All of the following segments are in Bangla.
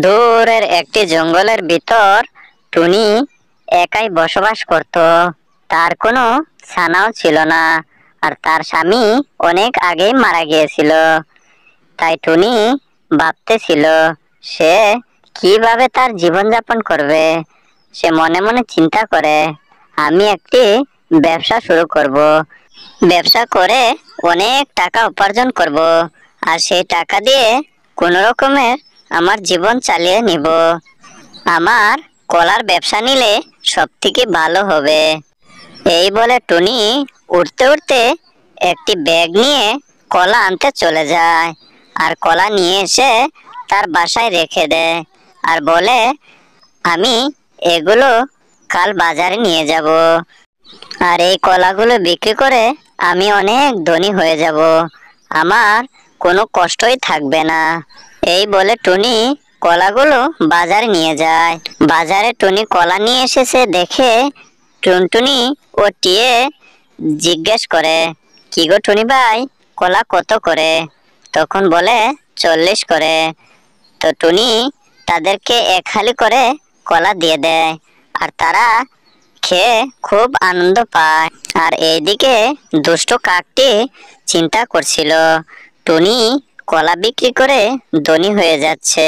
দূরের একটি জঙ্গলের ভিতর টুনি একাই বসবাস করত। তার কোনো ছানাও ছিল না, আর তার স্বামী অনেক আগেই মারা গিয়েছিল। তাই টুনি ভাবতেছিল সে কিভাবে তার জীবনযাপন করবে। সে মনে মনে চিন্তা করে, আমি একটি ব্যবসা শুরু করব। ব্যবসা করে অনেক টাকা উপার্জন করব, আর সেই টাকা দিয়ে কোনো রকমের আমার জীবন চালিয়ে নিব। আমার কলার ব্যবসা নিলে সব থেকে ভালো হবে। এই বলে টুনি উঠতে উঠতে একটি ব্যাগ নিয়ে কলা আনতে চলে যায়, আর কলা নিয়ে এসে তার বাসায় রেখে দেয়, আর বলে, আমি এগুলো কাল বাজারে নিয়ে যাব, আর এই কলাগুলো বিক্রি করে আমি অনেক ধনী হয়ে যাব, আমার কোনো কষ্টই থাকবে না। এই বলে টুনি কলাগুলো বাজারে নিয়ে যায়। বাজারে টুনি কলা নিয়ে এসেছে দেখে টুনটুনি ও টিয়ে জিজ্ঞেস করে, কি গো টুনি ভাই, কলা কত করে? তখন বলে 40 করে। তো টুনি তাদেরকে এক হালি করে কলা দিয়ে দেয়, আর তারা খেয়ে খুব আনন্দ পায়। আর এইদিকে দুষ্ট কাকটি চিন্তা করছিল, টুনি কলা বিক্রি করে ধনী হয়ে যাচ্ছে,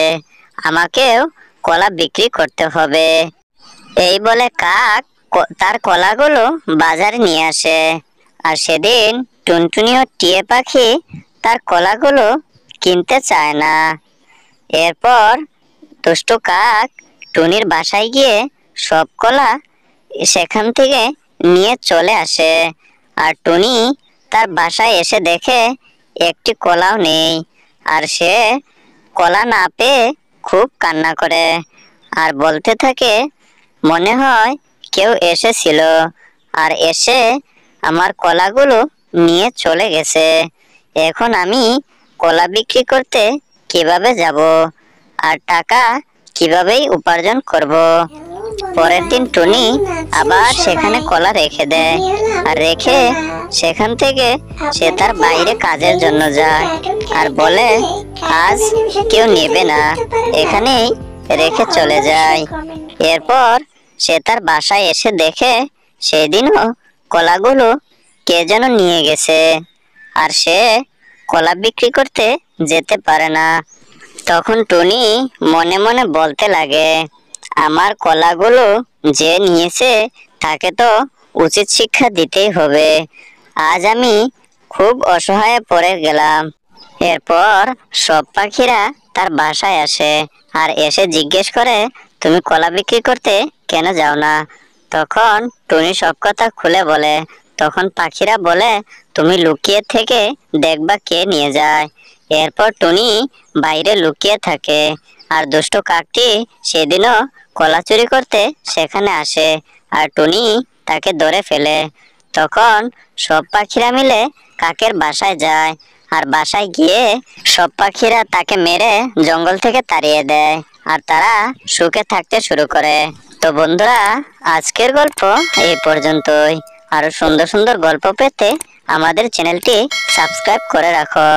আমাকেও কলা বিক্রি করতে হবে। এই বলে কাক তার কলাগুলো বাজারে নিয়ে আসে, আর সেদিন টুনটুনি ও টিয়ে পাখি তার কলাগুলো কিনতে চায় না। এরপর দুষ্ট কাক টুনির বাসায় গিয়ে সব কলা সেখান থেকে নিয়ে চলে আসে, আর টুনি তার বাসায় এসে দেখে একটি কলাও নেই। আর সে কলা না পেয়ে খুব কান্না করে, আর বলতে থাকে, মনে হয় কেউ এসেছিল, আর এসে আমার কলাগুলো নিয়ে চলে গেছে। এখন আমি কলা বিক্রি করতে কিভাবে যাব, আর টাকা কিভাবেই উপার্জন করব। পরের দিন টুনি আবার সেখানে কলা রেখে দেয়, আর রেখে সেখান থেকে সে তার বাইরে কাজের জন্য যায়, আর বলে, আজ কেউ নেবে না, এখানেই রেখে চলে যায়। এরপর সে তার বাসায় এসে দেখে সেদিনও কলাগুলো কে যেন নিয়ে গেছে, আর সে কলা বিক্রি করতে যেতে পারে না। তখন টুনি মনে মনে বলতে লাগে, আমার কলাগুলো যে নিয়েছে তাকে তো উচিত শিক্ষা দিতেই হবে, আজ আমি খুব অসহায় পড়ে গেলাম। এরপর সব পাখিরা তার বাসায় আসে, আর এসে জিজ্ঞেস করে, তুমি কলা বিক্রি করতে কেন যাও না? তখন টুনি সব কথা খুলে বলে। তখন পাখিরা বলে, তুমি লুকিয়ে থেকে দেখবা কে নিয়ে যায়। এরপর টুনি বাইরে লুকিয়ে থাকে, আর দুষ্ট কাকটি সেদিনও কলা চুরি করতে সেখানে আসে, আর টুনি তাকে ধরে ফেলে। তখন সব পাখিরা মিলে কাকের বাসায় যায়, আর বাসায় গিয়ে সব পাখিরা তাকে মেরে জঙ্গল থেকে তাড়িয়ে দেয়, আর তারা সুখে থাকতে শুরু করে। তো বন্ধুরা, আজকের গল্প এই পর্যন্তই। আরো সুন্দর সুন্দর গল্প পেতে আমাদের চ্যানেলটি সাবস্ক্রাইব করে রাখো।